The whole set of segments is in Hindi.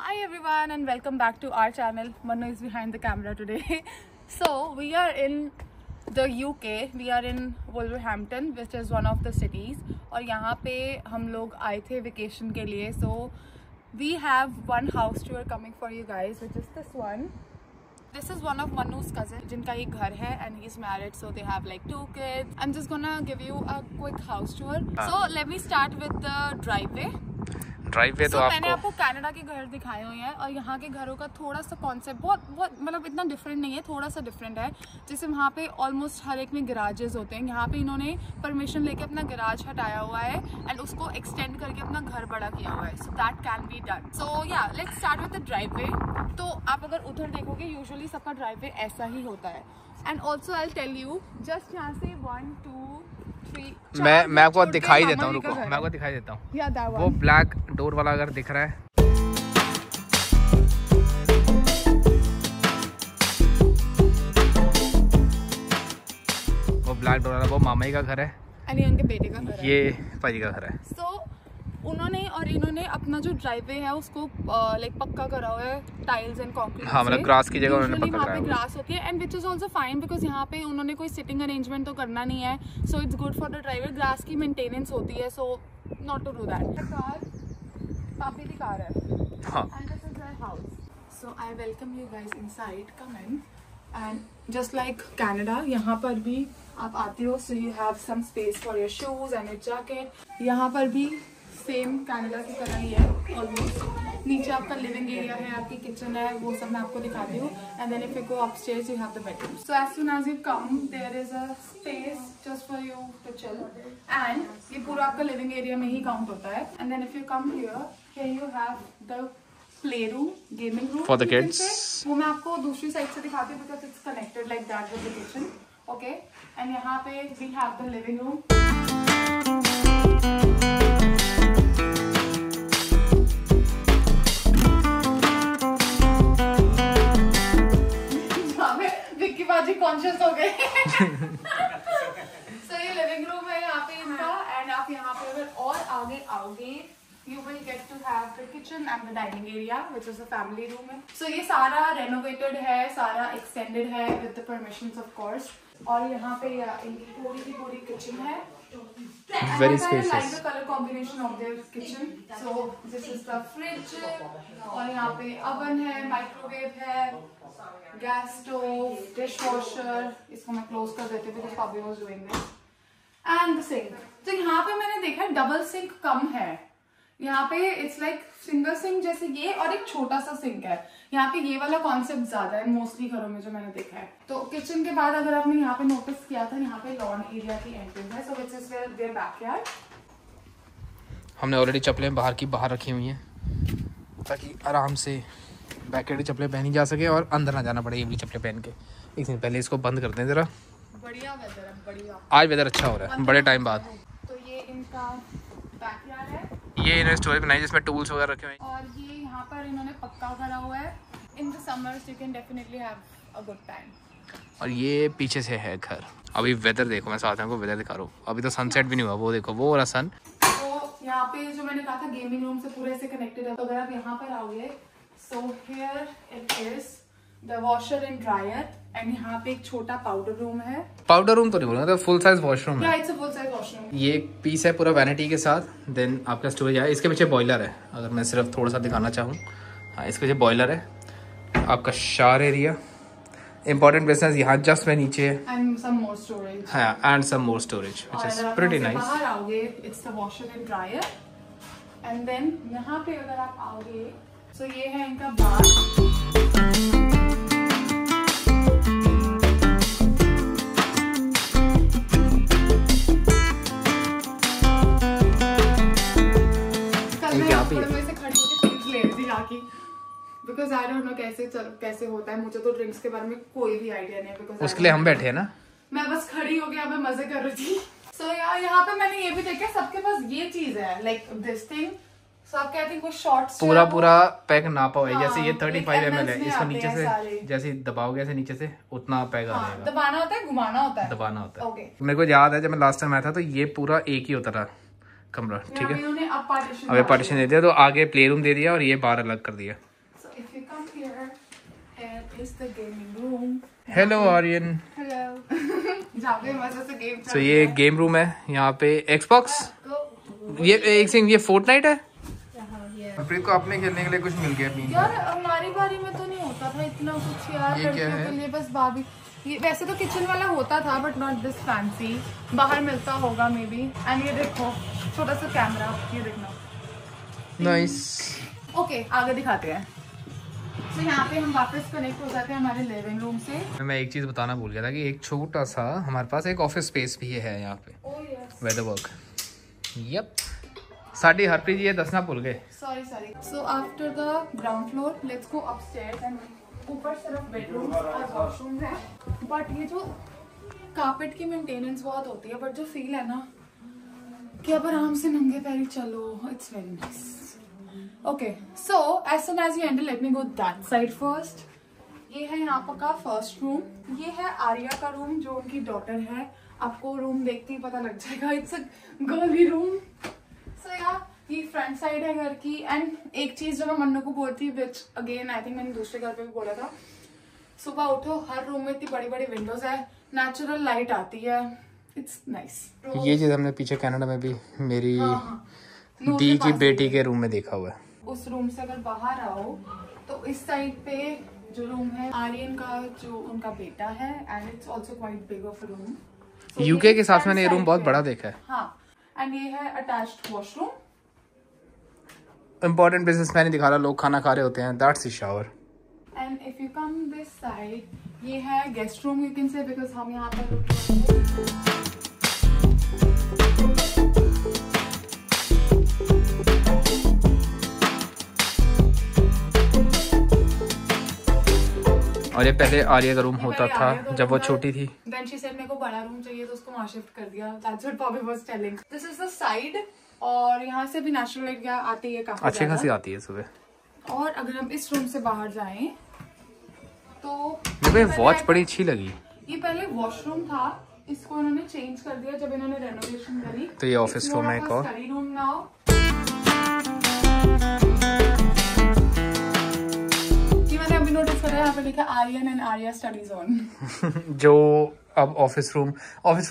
Hi everyone and welcome back to our channel. Manu is behind the camera today. So we are in the UK. We are in Wolverhampton, which is one of the cities. और यहाँ पे हम लोग आए थे vacation के लिए. So we have one house tour coming for you guys, which is this one. This is one of Manu's cousins, जिनका एक घर है, and he's married, so they have like 2 kids. I'm just gonna give you a quick house tour. So let me start with the driveway. Driveway तो मैंने आपको कनाडा के घर दिखाए हुए हैं और यहाँ के घरों का थोड़ा सा कॉन्सेप्ट बहुत मतलब इतना डिफरेंट नहीं है, थोड़ा सा डिफरेंट है. जैसे वहाँ पे ऑलमोस्ट हर एक में गराजेस होते हैं. यहाँ पे इन्होंने परमिशन लेके अपना गराज हटाया हुआ है एंड उसको एक्सटेंड करके अपना घर बड़ा किया हुआ है. So that can be done. So yeah let's start with the driveway. तो आप अगर उधर देखोगे यूजुअली सबका ड्राइववे ऐसा ही होता है. And also I tell you just यहाँ से 1 2 3 मैं आपको दिखाई देता हूँ. रुको, मैं आपको दिखाई देता हूँ. वो ब्लैक डोर वाला अगर दिख रहा है, वो ब्लैक डोर वाला वो मामा जी का घर है. ये उनके बेटे का घर है. ये पाजी का घर है. So, उन्होंने और इन्होंने अपना जो ड्राइववे है उसको लाइक पक्का करा हुआ है टाइल्स एंड कंक्रीट. हाँ, मतलब ग्रास की जगह उन्होंने पक्का कराया है. ग्रास होती है and which is also fine because यहाँ पे उन्होंने कोई सिटिंग अरेंजमेंट तो करना नहीं है. So it's good for the driver. Grass की मेंटेनेंस होती है, so not to do that. Car पापी की कार है. हाँ. And this is there house. So I welcome you guys inside. Come in. And just like Canada यहाँ पर भी आप आते हो, so you have some space for your shoes and your jacket. यहाँ पर भी सेम कनाडा की तरह ही है ऑलमोस्ट. नीचे आपका लिविंग एरिया है, आपकी किचन है, वो सब मैं आपको दिखाती हूँ. And then if you go upstairs you have the bedroom. So as soon as you come there is a space just for you to chill. And ये पूरा आपका लिविंग एरिया में ही काउंट होता है. And then if you come here you have the play room, gaming room for the kids. वो मैं आपको दूसरी साइड से दिखाती हूँ because it's connected like that with the kitchen. Okay. And यहाँ पे we have the living room. Conscious हो गए. So ये लिविंग रूम है यहाँ पे इनका. एंड आप यहाँ पे अगर और आगे आओगे you will get to have the kitchen and the dining area which is a family room. So ये सारा renovated है, सारा extended है with the permissions of course. और यहाँ पे इनकी पूरी की पूरी kitchen है. Very spacious. I like the color combination of their kitchen. So this is the fridge. और यहाँ पे oven है, microwave है, गैस स्टोव, डिश वॉशर. इसको मैं क्लोज कर देती हूँ बिकॉज पापी was doing this. And the sink. तो यहाँ पे मैंने देखा है डबल सिंक कम है. यहाँ पे इट्स लाइक सिंगल सिंक जैसे ये और एक छोटा सा सिंक है. यहाँ पे ये वाला कॉन्सेप्ट ज्यादा है मोस्टली घरों में जो मैंने देखा है. तो किचन के बाद अगर आपने यहाँ पे नोटिस किया था, यहाँ पे लॉन एरिया की एंट्रेंस है. सो विच इज देयर बैकयार्ड. हमने ऑलरेडी चप्पलें बाहर रखी हुई हैं ताकि आराम से बैकेट चप्पलें पहनी जा सके और अंदर ना जाना पड़े ये वाली चप्पलें पहन के. एक दिन पहले इसको बंद करते हैं जरा. बढ़िया वेदर है, बढ़िया. आज वेदर अच्छा हो रहा है बड़े टाइम बाद. तो ये इनका बैकयार्ड है. ये इन्होंने स्टोरेज बनाई जिसमें टूल्स वगैरह रखे हुए हैं. और ये यहाँ पर इन्होंने पक्का करा हुआ है. In the summers you can definitely have a good time. और ये पीछे से है घर. अभी वेदर देखो, मैं साथ को वेदर दिखा रहा हूँ. अभी तो सनसेट भी नहीं हुआ. वो देखो वो वाला सन. तो यहाँ पे जो मैंने कहा था गेमिंग रूम से पूरे से कनेक्टेड है. तो अगर आप यहाँ पर आओगे so here it is the washer and dryer. and यहाँ पे एक छोटा पाउडर रूम है. पाउडर रूम तो नहीं बोलूँगा, तो फुल साइज वॉशरूम है. it's a full size washroom. ये एक पीस है पूरा वैनिटी के साथ. देन आपका स्टोरेज है. इसके पीछे बॉयलर है. अगर मैं सिर्फ थोड़ा सा दिखाना चाहूँ, हाँ इसके पीछे बॉयलर है. आपका शावर एरिया, इंपॉर्टेंट बिजनेस यहाँ जस्ट में नीचे है. and some more storage. हाँ, and some more storage which is pretty nice. बाहर आओगे it's the washer and dryer. and then यहाँ पे अगर आप आओगे तो ये है इनका bath. Because I don't know कैसे होता है. मुझे तो ड्रिंक्स के बारे में कोई भी आइडिया नहीं है. बिकॉज उसके लिए हम बैठे हैं ना. मैं बस खड़ी हो गया, मैं मजे कर रही थी. सो यार यहाँ पे मैंने ये भी देखा सबके पास ये चीज है लाइक दिस थिंग. सो आप कहते हैं कोई शॉर्ट्स पूरा पैक नापा हुआ है. जैसे ये 35 ml है. इसको नीचे से जैसे दबाओगे ऐसे नीचे से उतना पैक आ जाएगा. दबाना होता है, घुमाना होता है, दबाना होता है. ओके. मेरे को याद है जब मैं लास्ट टाइम आया था तो ये पूरा एक ही होता था कमरा. ठीक है, अब पार्टीशन दे दिया. तो आगे प्ले रूम दे दिया और ये बाहर अलग कर दिया. is the gaming room. Hello Aryan. Hello. जहाँ पे मजे से गेम तो ये गेम रूम है, यहाँ पे एक्सबॉक्स, ये एक सिंह ये फोर्टनाइट है। प्रीत को अपने खेलने के लिए कुछ मिल गया अपनी। यार हमारी बारी में तो नहीं होता था इतना कुछ यार, लड़कियों के लिए बस बाबी। ये वैसे तो किचन वाला होता था बट नॉट दिस फैंसी, बाहर मिलता होगा मे बी। एंड ये देखो छोटा सा कैमरा, ये देखना नाइस। ओके आगे दिखाते हैं। तो यहाँ पे हम वापस कनेक्ट हो जाते हैं हमारे लिविंग रूम से। मैं एक चीज बताना भूल गया था कि एक छोटा सा हमारे पास एक ऑफिस स्पेस भी है यहाँ पे। Weather work. Yup. Sorry Harpreet ये दसना भूल गए। Sorry. So after the ground floor let's go upstairs and ऊपर सिर्फ बेडरूम और वॉशरूम है। बट ये जो कारपेट की मेंटेनेंस बहुत होती है, बट जो फील है ना कि अब आराम से नंगे पैरी चलो, it's very nice. Okay so as soon as you enter let me go that side first. ये है यहाँ पर का फर्स्ट रूम। ये है आर्या का रूम जो उनकी डॉटर है। आपको रूम देखते ही पता लग जाएगा, इट्स अ गर्ली रूम। सो यार ये फ्रंट साइड है घर की। एंड एक चीज जो मैं मन्नू को बोलती विच अगेन आई थिंक मैंने दूसरे घर पे भी बोला था, सुबह उठो हर रूम में इतनी बड़ी बड़ी विंडोज है, नेचुरल लाइट आती है, इट्स नाइस। ये चीज हमने पीछे कनाडा में भी मेरी दी की बेटी के रूम में देखा हुआ है। उस रूम से अगर बाहर आओ तो इस साइड पे जो रूम है आर्यन का जो उनका बेटा है, and it's also quite big of room. UK के साथ मैंने ये रूम बहुत बड़ा देखा है। हाँ एंड ये है अटैच्ड वॉशरूम। इम्पोर्टेंट बिजनेस मैंने दिखा रहा, लोग खाना खा रहे होते हैं, that's the shower. And if you come this side ये है guest room you can say, because हम यहाँ पर रुक रहे हैं। और ये पहले आर्या का रूम होता था जब वो छोटी थी। Then she said मेरे को बड़ा रूम चाहिए तो उसको वहाँ शिफ्ट कर दिया। That's what Bobby was telling. This is the side और यहाँ से भी नेचुरल लाइट आती है काफी अच्छी खासी आती है सुबह। और अगर हम इस रूम से बाहर जाएं तो मुझे वॉच बड़ी अच्छी लगी। ये पहले वॉशरूम था, इसको इन्होंने चेंज कर दिया जब इन्होंने रेनोवेशन करी। तो ये ऑफिस रूम है एक और। Study room now. अभी नोटिस कर रहे हैं यहाँ पे लिखा Aryan and Arya study zone. जो अब ऑफिस रूम में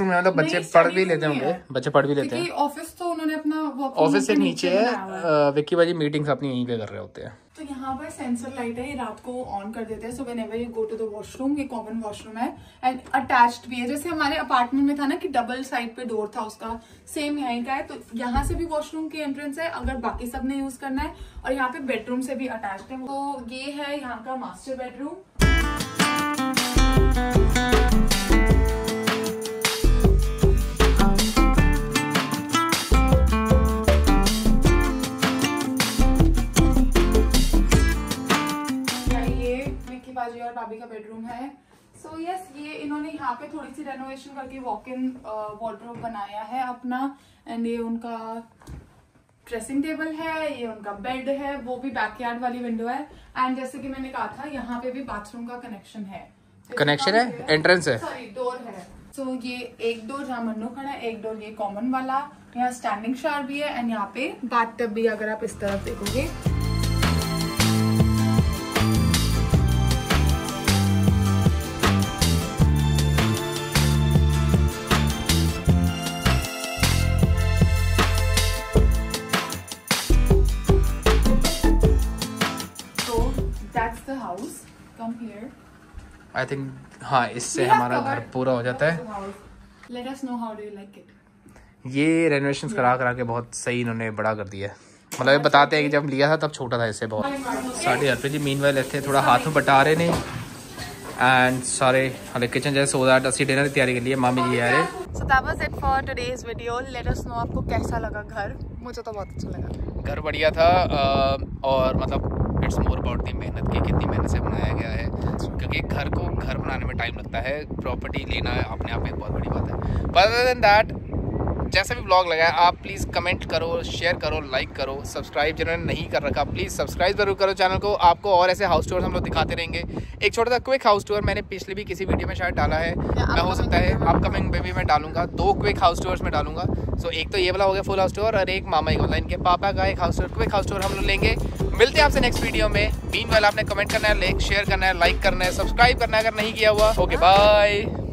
मतलब बच्चे पढ़ भी लेते होंगे, बच्चे पढ़ भी लेते हैं। ऑफिस तो उन्होंने अपना ऑफिस से नीचे है, विक्की भाजी मीटिंग्स अपनी यहीं पे कर रहे होते हैं। तो यहाँ पर सेंसर लाइट है, ये रात को ऑन कर देते हैं। So whenever you go to the washroom, ये कॉमन वॉशरूम है एंड अटैच्ड भी है। जैसे हमारे अपार्टमेंट में था ना कि डबल साइड पे डोर था उसका, सेम यहीं का है। तो यहाँ से भी वॉशरूम की एंट्रेंस है अगर बाकी सब ने यूज करना है, और यहाँ पे बेडरूम से भी अटैच्ड है। तो ये है यहाँ का मास्टर बेडरूम। बाजी और भाभी का बेडरूम है। सो यस ये इन्होंने यहाँ पे थोड़ी सी रेनोवेशन करके वॉक इन वॉर्डरोब बनाया है अपना। एंड ये उनका ड्रेसिंग टेबल है, ये उनका बेड है, वो भी बैकयार्ड वाली विंडो है। एंड जैसे कि मैंने कहा था यहाँ पे भी बाथरूम का कनेक्शन है। कनेक्शन है, एंट्रेंस है, सॉरी डोर है। सो ये एक डोर जहाँ मन्नू खड़ा है, एक डोर ये कॉमन वाला, यहाँ स्टैंडिंग शावर भी है एंड यहाँ पे बाथटब भी अगर आप इस तरफ देखोगे। आई थिंक हाँ, इससे हमारा घर पूरा हो जाता है। Let us know how do you like it. ये रेनोवेशंस करा के बहुत सही इन्होंने बड़ा कर दिया है। मतलब ये बताते हैं कि जब लिया था तब छोटा था इससे बहुत। साढ़े हर जी मीन वाले थे थोड़ा हाथ में बटा रहे ने एंड सारे हाले किचन जैसे सो दैट असली डिनर की तैयारी के लिए मामी जी आ रहे। So that was it for today's video. Let us know आपको कैसा लगा घर। मुझे तो बहुत अच्छा लगा। घर बढ़िया था और मतलब इट्स मोर अबाउट दी मेहनत की, कितनी मेहनत से बनाया गया है, क्योंकि घर को घर बनाने में टाइम लगता है। प्रॉपर्टी लेना अपने आप में एक बहुत बड़ी बात है। बट अदर देन दैट जैसा भी ब्लॉग लगा है आप प्लीज़ कमेंट करो, शेयर करो, लाइक करो, सब्सक्राइब जिन्होंने नहीं कर रखा प्लीज़ सब्सक्राइब जरूर करो चैनल को। आपको और ऐसे हाउस टूर्स हम लोग दिखाते रहेंगे। एक छोटा सा क्विक हाउस टूर मैंने पिछले भी किसी वीडियो में शायद डाला है, मैं हो सकता है अपकमिंग में भी मैं डालूंगा। 2 क्विक हाउस टूर्स में डालूंगा। सो एक तो ये वाला हो गया फुल हाउस टूर और एक मामा ही वाला, इनके पापा का एक house tour, quick house tour हम लोग लेंगे। मिलते हैं आपसे नेक्स्ट वीडियो में। मीनवाइल आपने कमेंट करना है, शेयर करना है, लाइक करना है, सब्सक्राइब करना है अगर नहीं किया हुआ। Okay bye.